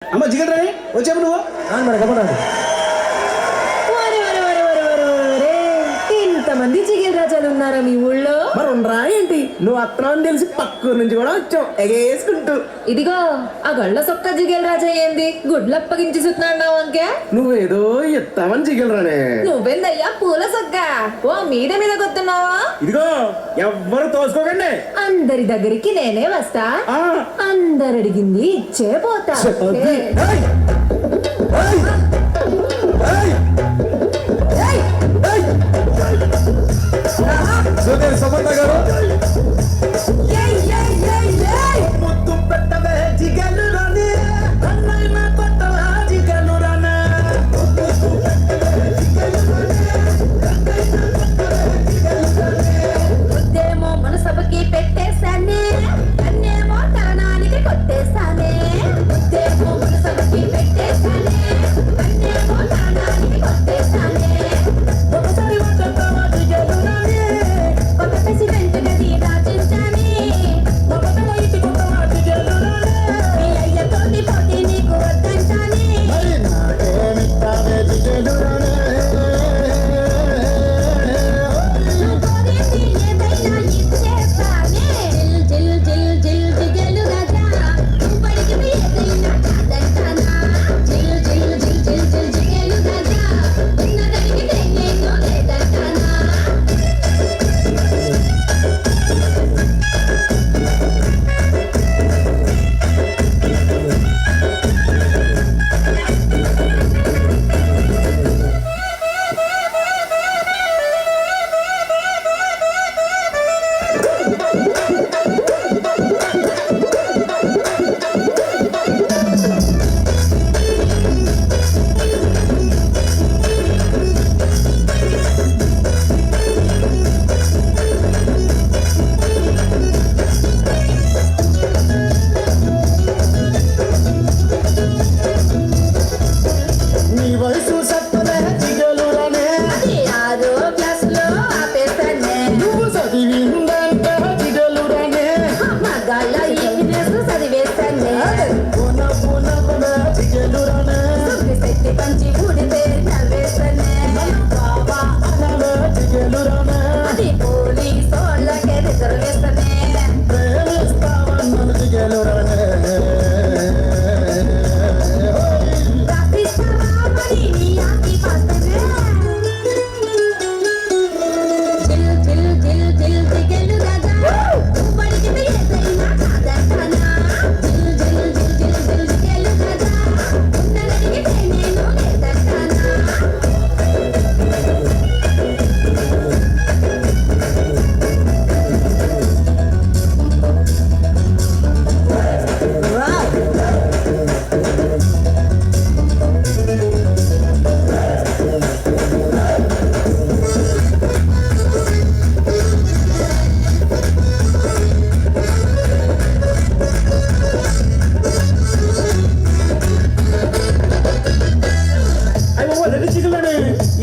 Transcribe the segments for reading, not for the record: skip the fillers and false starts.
అమ్మ జిగల్ రాని వచ్చాము నువ్వు మరి గమనాడు ఇంతమంది జిగేల్ రాజాలు ఉన్నారా మీ ఊళ్ళో? మరి ఉండరా ఏంటి? నువ్వు అత్తనం అని తెలిసి పక్కూరు నుంచి కూడా వచ్చావు ఎగేసుకుంటూ. ఇదిగో ఆ గళ్ళ సొక్క జిగేల్ రాజా ఏంది గుడ్లప్పగించి సుతున్నాడు అంకే? నువ్వేదో ఎత్తామని జిగలరానే. నువ్వేందయ్యా పూల సొక్క ఓ మీద మీద కొత్తున్నావా? ఇదిగో ఎవ్వరు తోసుకోకండి, అందరి దగ్గరికి నేనే వస్తా, అందరు అడిగింది ఇచ్చే పోతా. సమంత గారు ముద్దు పెట్టవే జిగలు రాని అన్నయ్య కొట్టవా జిగలు రానే. ముద్దేమో మనసభకి పెట్టేశానే, కన్నేమో తానానికి కొట్టేశానే. ముద్దేమో మనసభకి పెట్టేశానే, కన్నేమో తానానికి కొట్టేశానే. ఒకసారి వంటంతావా జిగలు రాని, ఒక పెసి వెంటనే దాచించానే. ఒకటో ఇటుకుంటావా జిగలు రాని, మీ అయ్యతోటి పోటీ నీకు వద్దంటానే. నీ వయసు సత్తనే జిగలు రానే, నువ్వు చదివిందంటే జిగలు రానే. పున పున పున జిగలు రానే, బాబా అనవే జిగలు రానే. ప్రేమిస్తావన్నను జిగలు రానే.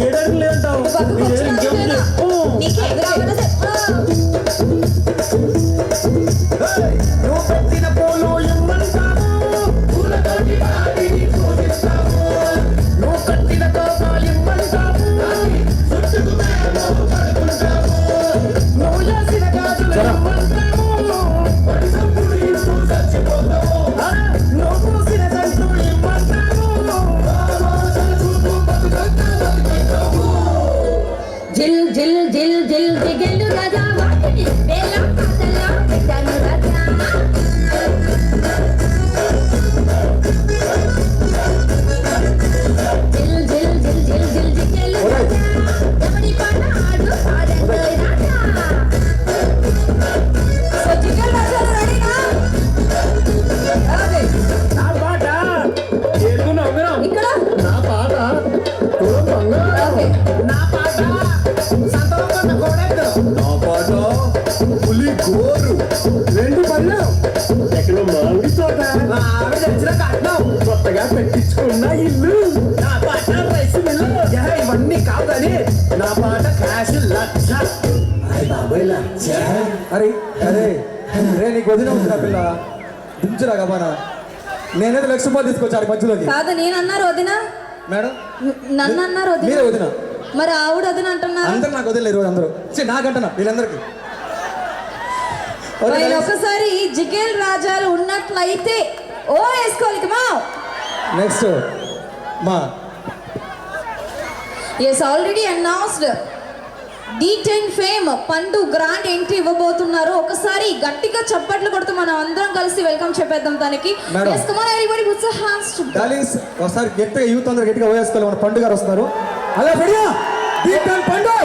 ఏడాది లేదంటావు. నువ్వు పెట్టిన పూలు ఇమ్మంటావు, నువ్వు కట్టిన కోపాలు ఇమ్మంటావు, నువ్వు చేసిన గాజులు ఇమ్మంటావు, నువ్వు పూసిన సంచులు ఇమ్మంటావు. జిల్ జిల్ జిల్ జిల్ జిగేలు రాజా వాటిని వేల పాటల్లో పెట్టాను రాజా. జిల్ జిల్ జిల్ జిల్ జిల్ జిగేలు రాజా, ఎవడి పాట ఆడు పాడండి రాజా. సో జిగేల్ రాజా రెడీనా? నా పాట ఏడుకున్నావు మీరు? ఇక్కడ నా పాట తోడు బంగారం. నా పాట సంతోషం కోడెద్దు. నా పాట పులి గోరు. రెండు పళ్ళు ఎక్కడ మామిడి తోట, ఆవిడ తెచ్చిన కట్నం, కొత్తగా పెట్టించుకున్న ఇల్లు. నా పాట రైస్ మిల్లు. ఇవన్నీ కావు కానీ నా పాట క్యాష్ లక్ష. బాబాయ్ లక్ష. అరే అరే రే నీకు వదిన ఉంటున్నా పిల్ల దించురా గబానా నేనైతే ₹1,00,000 తీసుకొచ్చాను మధ్యలోకి. కాదు నేను అన్నారు వదిన, మేడం నన్ను అన్నారు మీరే వదిన, వదిన. మరి ఆవిడ వదిన అంటున్నారు. అందరు నాకు వదిలేరు అందరూ. నాకంటున్నా వీళ్ళందరికీ. ఓకే, మరి guys. ఒకసారి జిగేల్ రాజాలు ఉన్నట్లయితే ఓ వేసుకోవాలి మా. నెక్స్ట్ మా as already announced D10 fame Pandu grand entry ఇవ్వబోతున్నారు. ఒకసారి గట్టిగా చప్పట్లు కొడుతూ మనం అందరం కలిసి వెల్కమ్ చెప్పేద్దాం తనకి. Madam. Yes, come on everybody, put your hands together. Darlings ఒకసారి గట్టిగా యూత్ అందరూ గట్టిగా వేసుకోవాలి. మన పండు గారు వస్తున్నారు. అలా పెడియా D10 పండు.